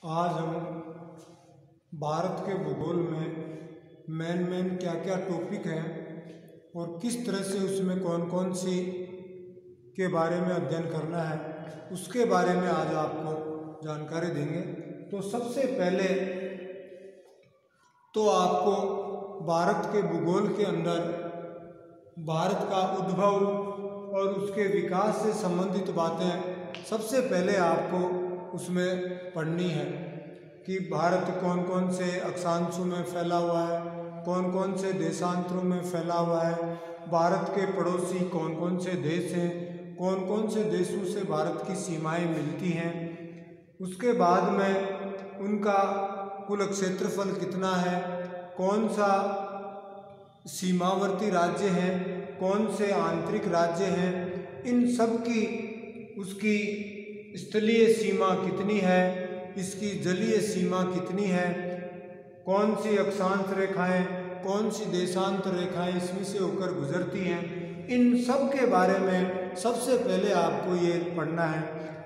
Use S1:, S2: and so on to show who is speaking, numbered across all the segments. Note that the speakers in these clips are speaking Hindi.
S1: आज हम भारत के भूगोल में मेन क्या क्या टॉपिक हैं और किस तरह से उसमें कौन कौन सी के बारे में अध्ययन करना है उसके बारे में आज आपको जानकारी देंगे। तो सबसे पहले तो आपको भारत के भूगोल के अंदर भारत का उद्भव और उसके विकास से संबंधित बातें सबसे पहले आपको उसमें पढ़नी है कि भारत कौन कौन से अक्षांशों में फैला हुआ है, कौन कौन से देशांतरों में फैला हुआ है, भारत के पड़ोसी कौन कौन से देश हैं, कौन कौन से देशों से भारत की सीमाएं मिलती हैं, उसके बाद में उनका कुल क्षेत्रफल कितना है, कौन सा सीमावर्ती राज्य हैं, कौन से आंतरिक राज्य हैं, इन सब की उसकी स्थलीय सीमा कितनी है, इसकी जलीय सीमा कितनी है, कौन सी अक्षांश रेखाएं, कौन सी देशांतर रेखाएं इसमें से होकर गुजरती हैं, इन सब के बारे में सबसे पहले आपको ये पढ़ना है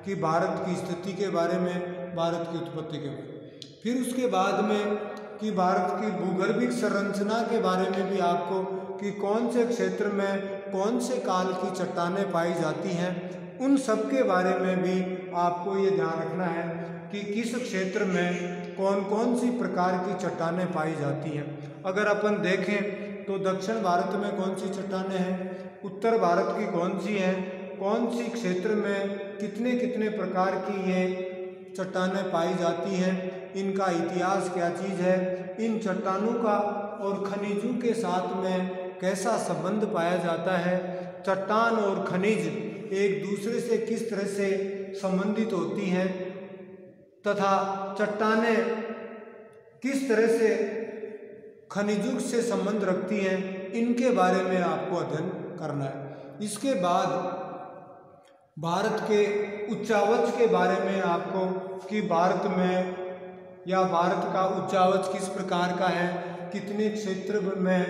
S1: कि भारत की स्थिति के बारे में, भारत की उत्पत्ति के बारे में। फिर उसके बाद में कि भारत की भूगर्भिक संरचना के बारे में भी आपको कि कौन से क्षेत्र में कौन से काल की चट्टानें पाई जाती हैं, उन सब के बारे में भी आपको ये ध्यान रखना है कि किस क्षेत्र में कौन कौन सी प्रकार की चट्टानें पाई जाती हैं। अगर अपन देखें तो दक्षिण भारत में कौन सी चट्टानें हैं, उत्तर भारत की कौन सी हैं, कौन सी क्षेत्र में कितने कितने प्रकार की ये चट्टानें पाई जाती हैं, इनका इतिहास क्या चीज़ है, इन चट्टानों का और खनिजों के साथ में कैसा संबंध पाया जाता है, चट्टान और खनिज एक दूसरे से किस तरह से संबंधित होती हैं तथा चट्टानें किस तरह से खनिजों से संबंध रखती हैं, इनके बारे में आपको अध्ययन करना है। इसके बाद भारत के उच्चावच के बारे में आपको कि भारत में या भारत का उच्चावच किस प्रकार का है, कितने क्षेत्र में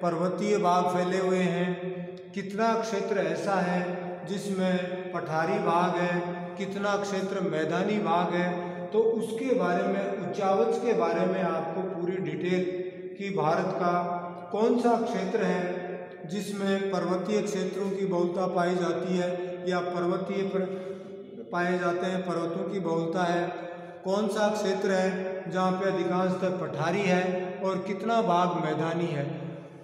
S1: पर्वतीय भाग फैले हुए हैं, कितना क्षेत्र ऐसा है जिसमें पठारी भाग है, कितना क्षेत्र मैदानी भाग है, तो उसके बारे में उच्चावच के बारे में आपको पूरी डिटेल कि भारत का कौन सा क्षेत्र है जिसमें पर्वतीय क्षेत्रों की बहुलता पाई जाती है या पर्वतीय पाए जाते हैं, पर्वतों की बहुलता है, कौन सा क्षेत्र है जहाँ पे अधिकांशतः पठारी है और कितना भाग मैदानी है।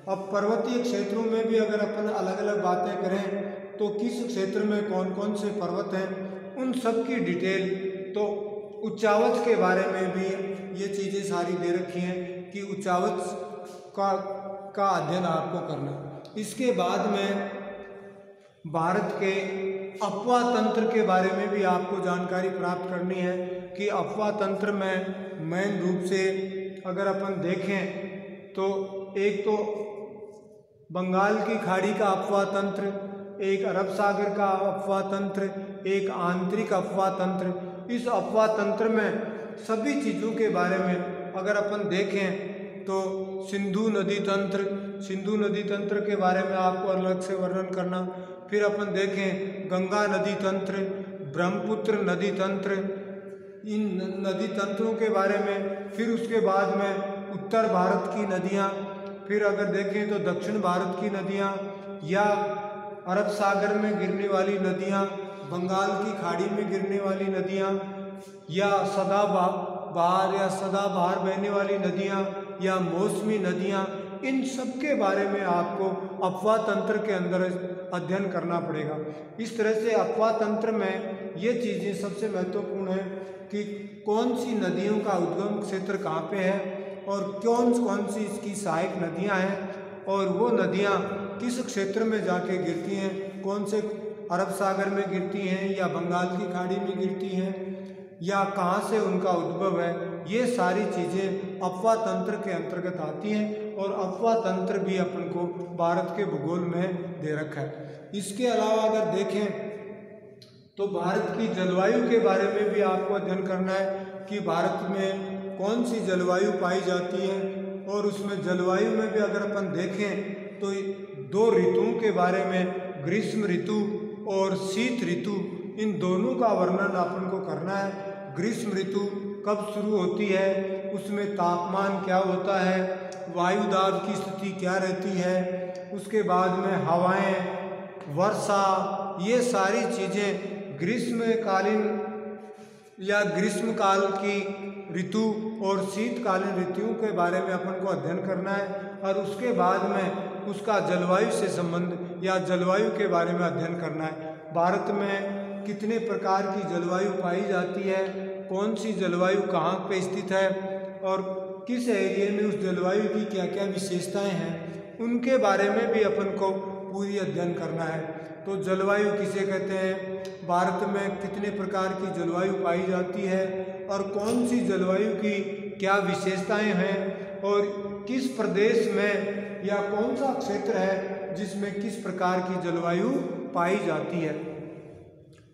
S1: अब पर्वतीय क्षेत्रों में भी अगर अपन अलग अलग बातें करें तो किस क्षेत्र में कौन कौन से पर्वत हैं, उन सब की डिटेल तो उच्चावच के बारे में भी ये चीज़ें सारी दे रखी हैं कि उच्चावच का अध्ययन आपको करना। इसके बाद में भारत के अपवाह तंत्र के बारे में भी आपको जानकारी प्राप्त करनी है कि अपवाह तंत्र में मेन रूप से अगर अपन देखें तो एक तो बंगाल की खाड़ी का अपवाह तंत्र, एक अरब सागर का अपवाह तंत्र, एक आंतरिक अपवाह तंत्र। इस अपवाह तंत्र में सभी चीज़ों के बारे में अगर अपन देखें तो सिंधु नदी तंत्र के बारे में आपको अलग से वर्णन करना। फिर अपन देखें गंगा नदी तंत्र, ब्रह्मपुत्र नदी तंत्र, इन नदी तंत्रों के बारे में। फिर उसके बाद में उत्तर भारत की नदियाँ, फिर अगर देखें तो दक्षिण भारत की नदियाँ या अरब सागर में गिरने वाली नदियाँ, बंगाल की खाड़ी में गिरने वाली नदियाँ या सदाबहार बहने वाली नदियाँ या मौसमी नदियाँ, इन सब के बारे में आपको अपवाह तंत्र के अंदर अध्ययन करना पड़ेगा। इस तरह से अपवाह तंत्र में ये चीज़ें सबसे महत्वपूर्ण है कि कौन सी नदियों का उद्गम क्षेत्र कहाँ पे है और कौन कौन सी इसकी सहायक नदियाँ हैं और वो नदियाँ किस क्षेत्र में जाके गिरती हैं, कौन से अरब सागर में गिरती हैं या बंगाल की खाड़ी में गिरती हैं या कहाँ से उनका उद्भव है। ये सारी चीज़ें अपवाह तंत्र के अंतर्गत आती हैं और अपवाह तंत्र भी अपन को भारत के भूगोल में दे रखा है। इसके अलावा अगर देखें तो भारत की जलवायु के बारे में भी आपको अध्ययन करना है कि भारत में कौन सी जलवायु पाई जाती है और उसमें जलवायु में भी अगर अपन देखें तो दो ऋतुओं के बारे में, ग्रीष्म ऋतु और शीत ऋतु, इन दोनों का वर्णन अपन को करना है। ग्रीष्म ऋतु कब शुरू होती है, उसमें तापमान क्या होता है, वायु दाब की स्थिति क्या रहती है, उसके बाद में हवाएं, वर्षा, ये सारी चीज़ें ग्रीष्मकालीन या ग्रीष्म काल की ऋतु और शीतकालीन ऋतुओं के बारे में अपन को अध्ययन करना है। और उसके बाद में उसका जलवायु से संबंध या जलवायु के बारे में अध्ययन करना है। भारत में कितने प्रकार की जलवायु पाई जाती है, कौन सी जलवायु कहाँ पे स्थित है और किस एरिया में उस जलवायु की क्या क्या विशेषताएं हैं, उनके बारे में भी अपन को पूरी अध्ययन करना है। तो जलवायु किसे कहते हैं, भारत में कितने प्रकार की जलवायु पाई जाती है और कौन सी जलवायु की क्या विशेषताएं हैं और किस प्रदेश में या कौन सा क्षेत्र है जिसमें किस प्रकार की जलवायु पाई जाती है।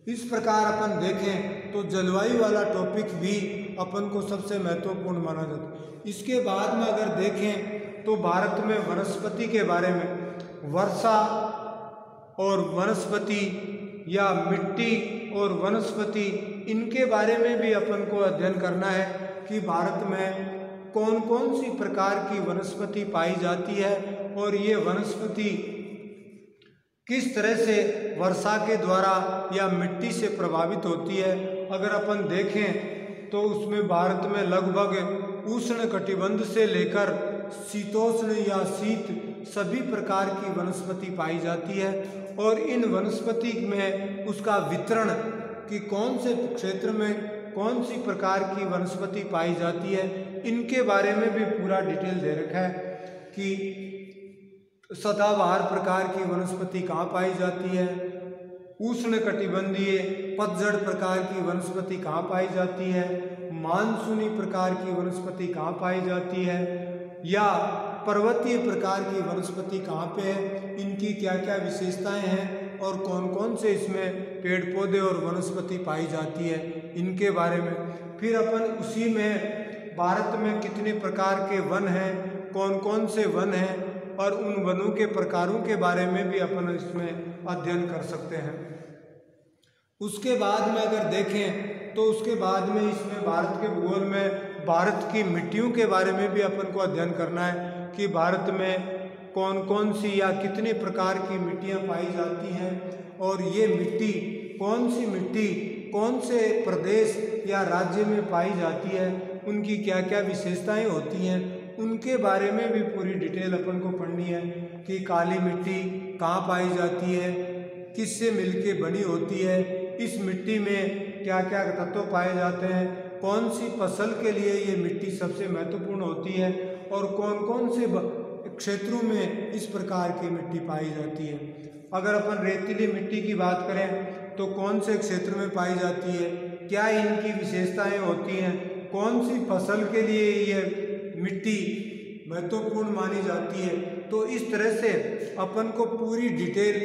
S1: इस प्रकार अपन देखें तो जलवायु वाला टॉपिक भी अपन को सबसे महत्वपूर्ण माना जाता है। इसके बाद में अगर देखें तो भारत में वनस्पति के बारे में, वर्षा और वनस्पति या मिट्टी और वनस्पति, इनके बारे में भी अपन को अध्ययन करना है कि भारत में कौन कौन सी प्रकार की वनस्पति पाई जाती है और ये वनस्पति किस तरह से वर्षा के द्वारा या मिट्टी से प्रभावित होती है। अगर अपन देखें तो उसमें भारत में लगभग उष्ण कटिबंध से लेकर शीतोष्ण या शीत सभी प्रकार की वनस्पति पाई जाती है। और इन वनस्पति में उसका वितरण कि कौन से क्षेत्र में कौन सी प्रकार की वनस्पति पाई जाती है, इनके बारे में भी पूरा डिटेल दे रखा है कि सदाबहार प्रकार की वनस्पति कहाँ पाई जाती है, उष्ण कटिबंधीय पतझड़ प्रकार की वनस्पति कहाँ पाई जाती है, मानसूनी प्रकार की वनस्पति कहाँ पाई जाती है या पर्वतीय प्रकार की वनस्पति कहाँ पे है, इनकी क्या क्या विशेषताएं हैं और कौन कौन से इसमें पेड़ पौधे और वनस्पति पाई जाती है, इनके बारे में। फिर अपन उसी में भारत में कितने प्रकार के वन हैं, कौन कौन से वन हैं और उन वनों के प्रकारों के बारे में भी अपन इसमें अध्ययन कर सकते हैं। उसके बाद में अगर देखें तो उसके बाद में इसमें भारत के भूगोल में भारत की मिट्टियों के बारे में भी अपन को अध्ययन करना है कि भारत में कौन कौन सी या कितने प्रकार की मिट्टियाँ पाई जाती हैं और ये मिट्टी कौन सी मिट्टी कौन से प्रदेश या राज्य में पाई जाती है, उनकी क्या क्या विशेषताएं होती हैं, उनके बारे में भी पूरी डिटेल अपन को पढ़नी है कि काली मिट्टी कहाँ पाई जाती है, किससे मिलके बनी होती है, इस मिट्टी में क्या क्या तत्व पाए जाते हैं, कौन सी फसल के लिए ये मिट्टी सबसे महत्वपूर्ण होती है और कौन कौन से क्षेत्रों में इस प्रकार की मिट्टी पाई जाती है। अगर अपन रेतीली मिट्टी की बात करें तो कौन से क्षेत्र में पाई जाती है, क्या इनकी विशेषताएं होती हैं, कौन सी फसल के लिए ये मिट्टी महत्वपूर्ण मानी जाती है। तो इस तरह से अपन को पूरी डिटेल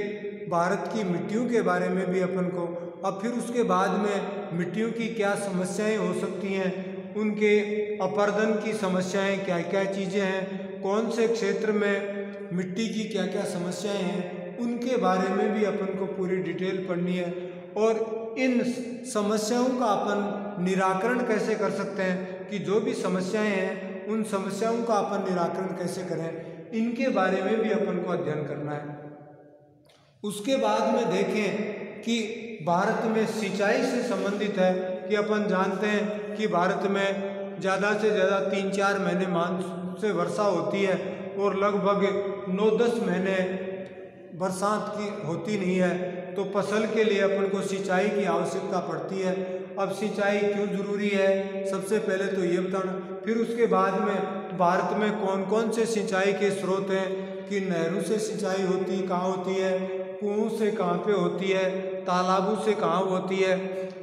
S1: भारत की मिट्टियों के बारे में भी अपन को, अब फिर उसके बाद में मिट्टियों की क्या समस्याएं हो सकती हैं, उनके अपर्दन की समस्याएं क्या क्या चीज़ें हैं, कौन से क्षेत्र में मिट्टी की क्या क्या समस्याएं हैं, उनके बारे में भी अपन को पूरी डिटेल पढ़नी है। और इन समस्याओं का अपन निराकरण कैसे कर सकते हैं कि जो भी समस्याएं हैं उन समस्याओं का अपन निराकरण कैसे करें, इनके बारे में भी अपन को अध्ययन करना है। उसके बाद में देखें कि भारत में सिंचाई से संबंधित है कि अपन जानते हैं कि भारत में ज़्यादा से ज़्यादा 3-4 महीने मानसून से वर्षा होती है और लगभग 9-10 महीने बरसात की होती नहीं है। तो फसल के लिए अपन को सिंचाई की आवश्यकता पड़ती है। अब सिंचाई क्यों ज़रूरी है, सबसे पहले तो ये बताना। फिर उसके बाद में भारत में कौन कौन से सिंचाई के स्रोत हैं कि नहरों से सिंचाई होती कहाँ होती है, कुओं से कहाँ पे होती है, तालाबों से कहाँ होती है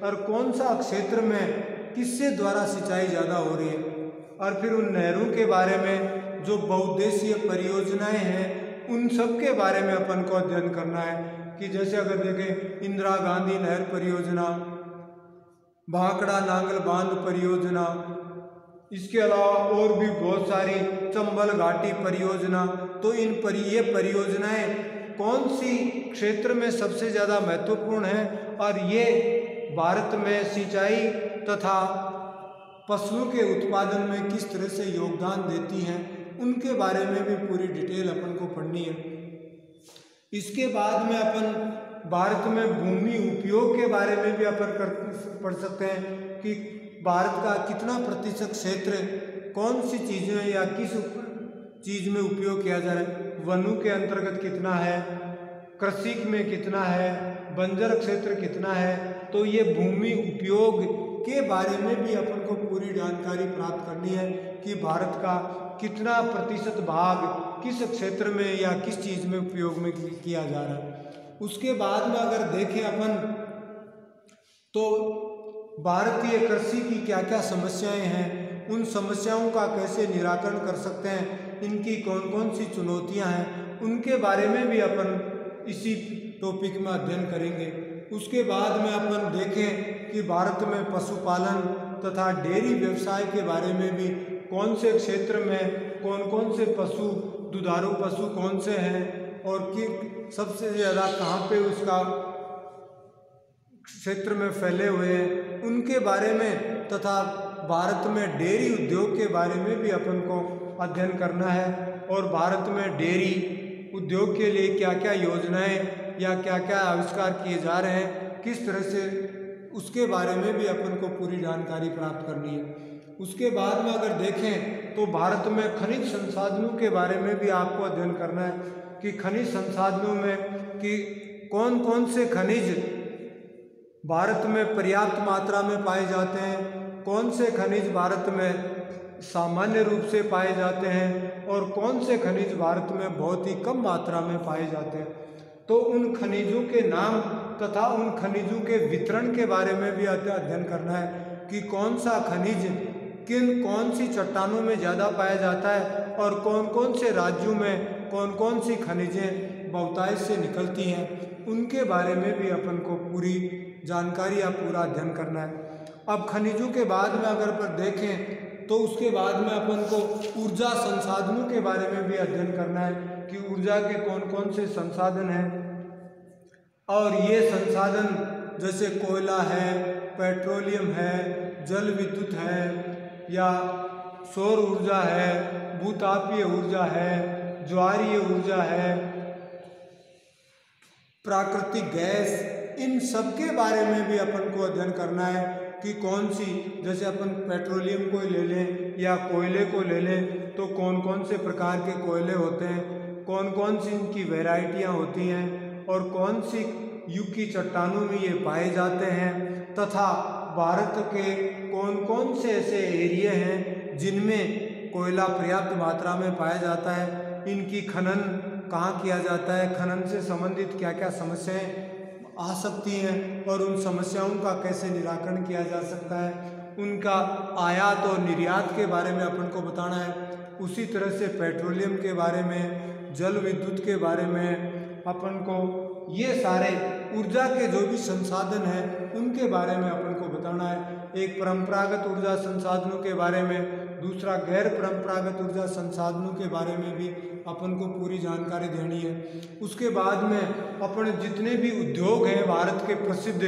S1: और कौन सा क्षेत्र में किससे द्वारा सिंचाई ज़्यादा हो रही है। और फिर उन नहरों के बारे में जो बहुउद्देशीय परियोजनाएं हैं उन सब के बारे में अपन को अध्ययन करना है कि जैसे अगर देखें इंदिरा गांधी नहर परियोजना, भाखड़ा नांगल बांध परियोजना, इसके अलावा और भी बहुत सारी चंबल घाटी परियोजना। तो इन ये परियोजनाएं कौन सी क्षेत्र में सबसे ज़्यादा महत्वपूर्ण है और ये भारत में सिंचाई तथा फसलों के उत्पादन में किस तरह से योगदान देती हैं, उनके बारे में भी पूरी डिटेल अपन को पढ़नी है। इसके बाद में अपन भारत में भूमि उपयोग के बारे में भी अपन पढ़ सकते हैं कि भारत का कितना प्रतिशत क्षेत्र कौन सी चीज़ें या किस चीज़ में उपयोग किया जा रहा है। वनों के अंतर्गत कितना है, कृषि में कितना है, बंजर क्षेत्र कितना है। तो ये भूमि उपयोग के बारे में भी अपन को पूरी जानकारी प्राप्त करनी है कि भारत का कितना प्रतिशत भाग किस क्षेत्र में या किस चीज़ में उपयोग में किया जा रहा है। उसके बाद में अगर देखें अपन तो भारतीय कृषि की क्या क्या समस्याएं हैं, उन समस्याओं का कैसे निराकरण कर सकते हैं, इनकी कौन कौन सी चुनौतियां हैं, उनके बारे में भी अपन इसी टॉपिक में अध्ययन करेंगे। उसके बाद में अपन देखें कि भारत में पशुपालन तथा डेयरी व्यवसाय के बारे में भी कौन से क्षेत्र में कौन कौन से पशु, दुधारू पशु कौन से हैं और कि सबसे ज़्यादा कहाँ पे उसका क्षेत्र में फैले हुए हैं, उनके बारे में तथा भारत में डेयरी उद्योग के बारे में भी अपन को अध्ययन करना है। और भारत में डेयरी उद्योग के लिए क्या क्या योजनाएं या क्या क्या आविष्कार किए जा रहे हैं, किस तरह से, उसके बारे में भी अपन को पूरी जानकारी प्राप्त करनी है। उसके बाद में अगर देखें तो भारत में खनिज संसाधनों के बारे में भी आपको अध्ययन करना है कि खनिज संसाधनों में कि कौन कौन से खनिज भारत में पर्याप्त मात्रा में पाए जाते हैं, कौन से खनिज भारत में सामान्य रूप से पाए जाते हैं और कौन से खनिज भारत में बहुत ही कम मात्रा में पाए जाते हैं। तो उन खनिजों के नाम तथा उन खनिजों के वितरण के बारे में भी अध्ययन करना है कि कौन सा खनिज कौन सी चट्टानों में ज़्यादा पाया जाता है और कौन कौन से राज्यों में कौन कौन सी खनिजें बहुतायत से निकलती हैं, उनके बारे में भी अपन को पूरी जानकारी या पूरा अध्ययन करना है। अब खनिजों के बाद में अगर पर देखें तो उसके बाद में अपन को ऊर्जा संसाधनों के बारे में भी अध्ययन करना है कि ऊर्जा के कौन कौन से संसाधन हैं और ये संसाधन जैसे कोयला है, पेट्रोलियम है, जल विद्युत है या सौर ऊर्जा है, भूतापीय ऊर्जा है, ज्वारीय ऊर्जा है, प्राकृतिक गैस, इन सब के बारे में भी अपन को अध्ययन करना है कि कौन सी, जैसे अपन पेट्रोलियम को ले लें या कोयले को ले लें तो कौन कौन से प्रकार के कोयले होते हैं, कौन कौन सी इनकी वैरायटियाँ होती हैं और कौन सी युग की चट्टानों में ये पाए जाते हैं तथा भारत के कौन कौन से ऐसे एरिया हैं जिनमें कोयला पर्याप्त मात्रा में पाया जाता है, इनकी खनन कहाँ किया जाता है, खनन से संबंधित क्या क्या समस्याएं आ सकती हैं और उन समस्याओं का कैसे निराकरण किया जा सकता है, उनका आयात और निर्यात के बारे में अपन को बताना है। उसी तरह से पेट्रोलियम के बारे में, जल विद्युत के बारे में अपन को ये सारे ऊर्जा के जो भी संसाधन हैं उनके बारे में अपन को बताना है। एक परंपरागत ऊर्जा संसाधनों के बारे में, दूसरा गैर परंपरागत ऊर्जा संसाधनों के बारे में भी अपन को पूरी जानकारी देनी है। उसके बाद में अपन जितने भी उद्योग हैं भारत के प्रसिद्ध,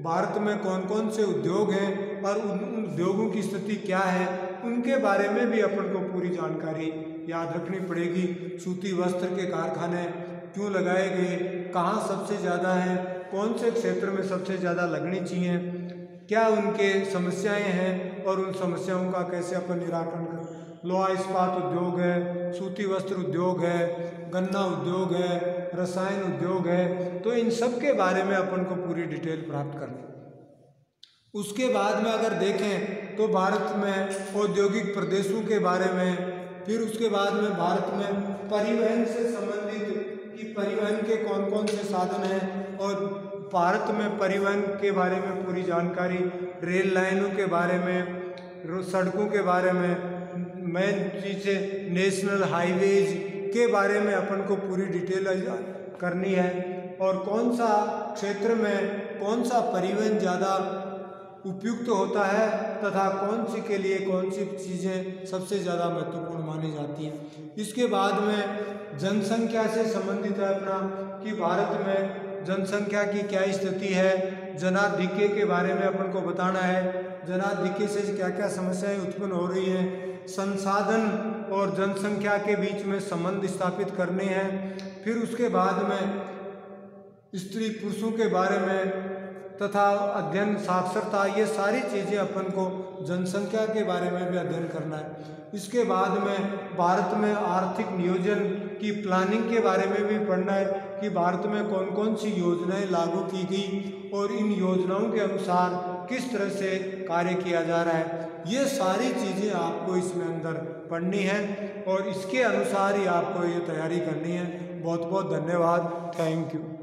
S1: भारत में कौन कौन से उद्योग हैं और उन उद्योगों की स्थिति क्या है, उनके बारे में भी अपन को पूरी जानकारी याद रखनी पड़ेगी। सूती वस्त्र के कारखाने क्यों लगाए गए, कहाँ सबसे ज़्यादा हैं, कौन से क्षेत्र में सबसे ज़्यादा लगनी चाहिए, क्या उनके समस्याएं हैं और उन समस्याओं का कैसे अपन निराकरण करें। लोहा इस्पात उद्योग है, सूती वस्त्र उद्योग है, गन्ना उद्योग है, रसायन उद्योग है, तो इन सब के बारे में अपन को पूरी डिटेल प्राप्त करनी। उसके बाद में अगर देखें तो भारत में औद्योगिक प्रदेशों के बारे में, फिर उसके बाद में भारत में परिवहन से संबंधित कि परिवहन के कौन कौन से साधन हैं और भारत में परिवहन के बारे में पूरी जानकारी, रेल लाइनों के बारे में, सड़कों के बारे में, मेन चीज़ से नेशनल हाईवेज के बारे में अपन को पूरी डिटेल करनी है और कौन सा क्षेत्र में कौन सा परिवहन ज़्यादा उपयुक्त होता है तथा कौन सी के लिए कौन सी चीज़ें सबसे ज़्यादा महत्वपूर्ण मानी जाती हैं। इसके बाद में जनसंख्या से संबंधित है अपना कि भारत में जनसंख्या की क्या स्थिति है, जनाधिक्य के बारे में अपन को बताना है, जनाधिक्य से क्या क्या समस्याएं उत्पन्न हो रही हैं, संसाधन और जनसंख्या के बीच में संबंध स्थापित करने हैं। फिर उसके बाद में स्त्री पुरुषों के बारे में तथा अध्ययन साक्षरता, ये सारी चीज़ें अपन को जनसंख्या के बारे में भी अध्ययन करना है। इसके बाद में भारत में आर्थिक नियोजन की प्लानिंग के बारे में भी पढ़ना है कि भारत में कौन कौन सी योजनाएं लागू की गई और इन योजनाओं के अनुसार किस तरह से कार्य किया जा रहा है। ये सारी चीज़ें आपको इसमें अंदर पढ़नी है और इसके अनुसार ही आपको ये तैयारी करनी है। बहुत बहुत धन्यवाद। Thank you.